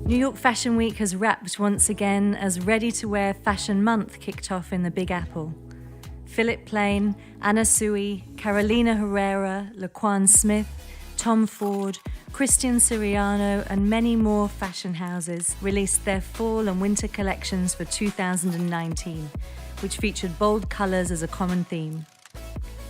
New York Fashion Week has wrapped once again as ready-to-wear Fashion Month kicked off in the Big Apple. Philip Plain, Anna Sui, Carolina Herrera, Laquan Smith, Tom Ford, Christian Siriano, and many more fashion houses released their fall and winter collections for 2019, which featured bold colours as a common theme.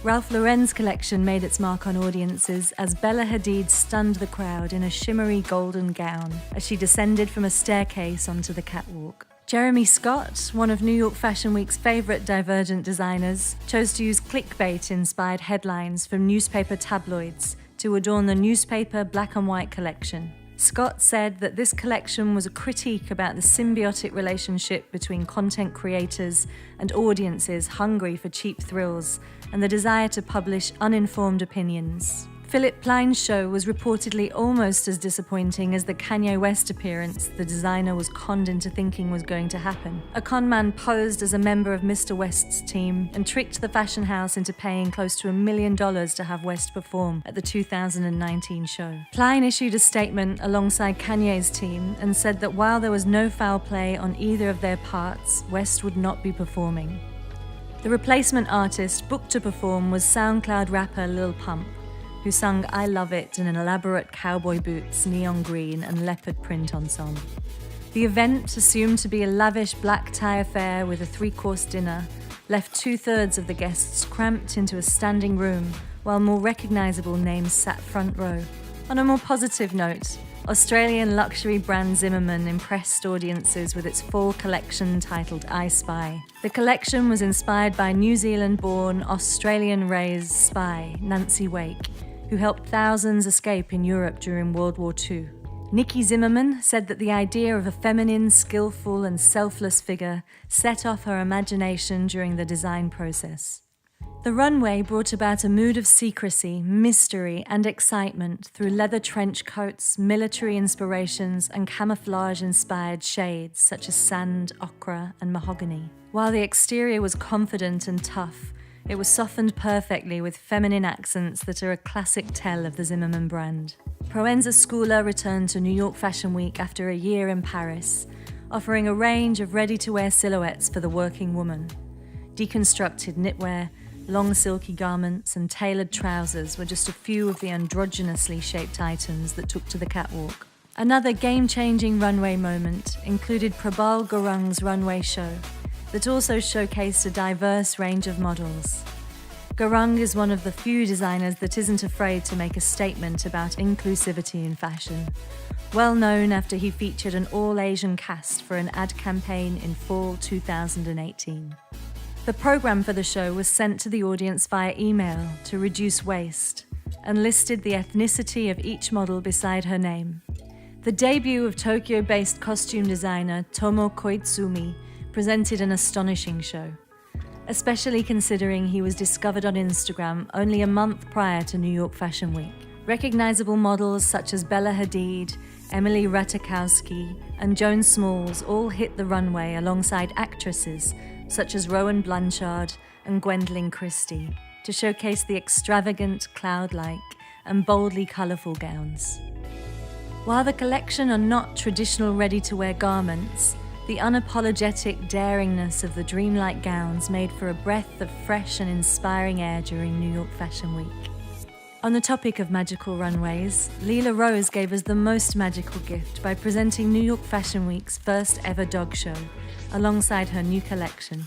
Ralph Lauren's collection made its mark on audiences as Bella Hadid stunned the crowd in a shimmery golden gown as she descended from a staircase onto the catwalk. Jeremy Scott, one of New York Fashion Week's favourite divergent designers, chose to use clickbait-inspired headlines from newspaper tabloids to adorn the newspaper black and white collection. Scott said that this collection was a critique about the symbiotic relationship between content creators and audiences hungry for cheap thrills and the desire to publish uninformed opinions. Philip Plain's show was reportedly almost as disappointing as the Kanye West appearance the designer was conned into thinking was going to happen. A conman posed as a member of Mr. West's team and tricked the fashion house into paying close to $1 million to have West perform at the 2019 show. Plain issued a statement alongside Kanye's team and said that while there was no foul play on either of their parts, West would not be performing. The replacement artist booked to perform was SoundCloud rapper Lil Pump, who sung I Love It in an elaborate cowboy boots, neon green, and leopard print ensemble. The event, assumed to be a lavish black tie affair with a 3-course dinner, left 2/3 of the guests cramped into a standing room, while more recognisable names sat front row. On a more positive note, Australian luxury brand Zimmermann impressed audiences with its fall collection titled I Spy. The collection was inspired by New Zealand-born, Australian-raised spy Nancy Wake, who helped thousands escape in Europe during World War II. Nikki Zimmermann said that the idea of a feminine, skillful, and selfless figure set off her imagination during the design process. The runway brought about a mood of secrecy, mystery, and excitement through leather trench coats, military inspirations, and camouflage-inspired shades such as sand, ochre, and mahogany. While the exterior was confident and tough, it was softened perfectly with feminine accents that are a classic tell of the Zimmermann brand. Proenza Schouler returned to New York Fashion Week after a year in Paris, offering a range of ready-to-wear silhouettes for the working woman. Deconstructed knitwear, long silky garments, and tailored trousers were just a few of the androgynously shaped items that took to the catwalk. Another game-changing runway moment included Prabal Gurung's runway show that also showcased a diverse range of models. Gurung is one of the few designers that isn't afraid to make a statement about inclusivity in fashion, well known after he featured an all-Asian cast for an ad campaign in fall 2018. The programme for the show was sent to the audience via email to reduce waste and listed the ethnicity of each model beside her name. The debut of Tokyo-based costume designer Tomo Koizumi presented an astonishing show, especially considering he was discovered on Instagram only a month prior to New York Fashion Week. Recognizable models such as Bella Hadid, Emily Ratajkowski, and Joan Smalls all hit the runway alongside actresses such as Rowan Blanchard and Gwendolyn Christie to showcase the extravagant, cloud-like, and boldly colourful gowns. While the collection are not traditional ready-to-wear garments, the unapologetic daringness of the dreamlike gowns made for a breath of fresh and inspiring air during New York Fashion Week. On the topic of magical runways, Leela Rose gave us the most magical gift by presenting New York Fashion Week's first ever dog show, alongside her new collection.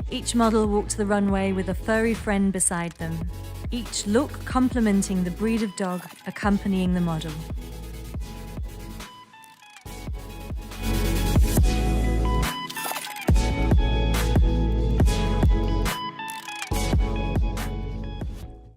Each model walked the runway with a furry friend beside them, each look complementing the breed of dog accompanying the model.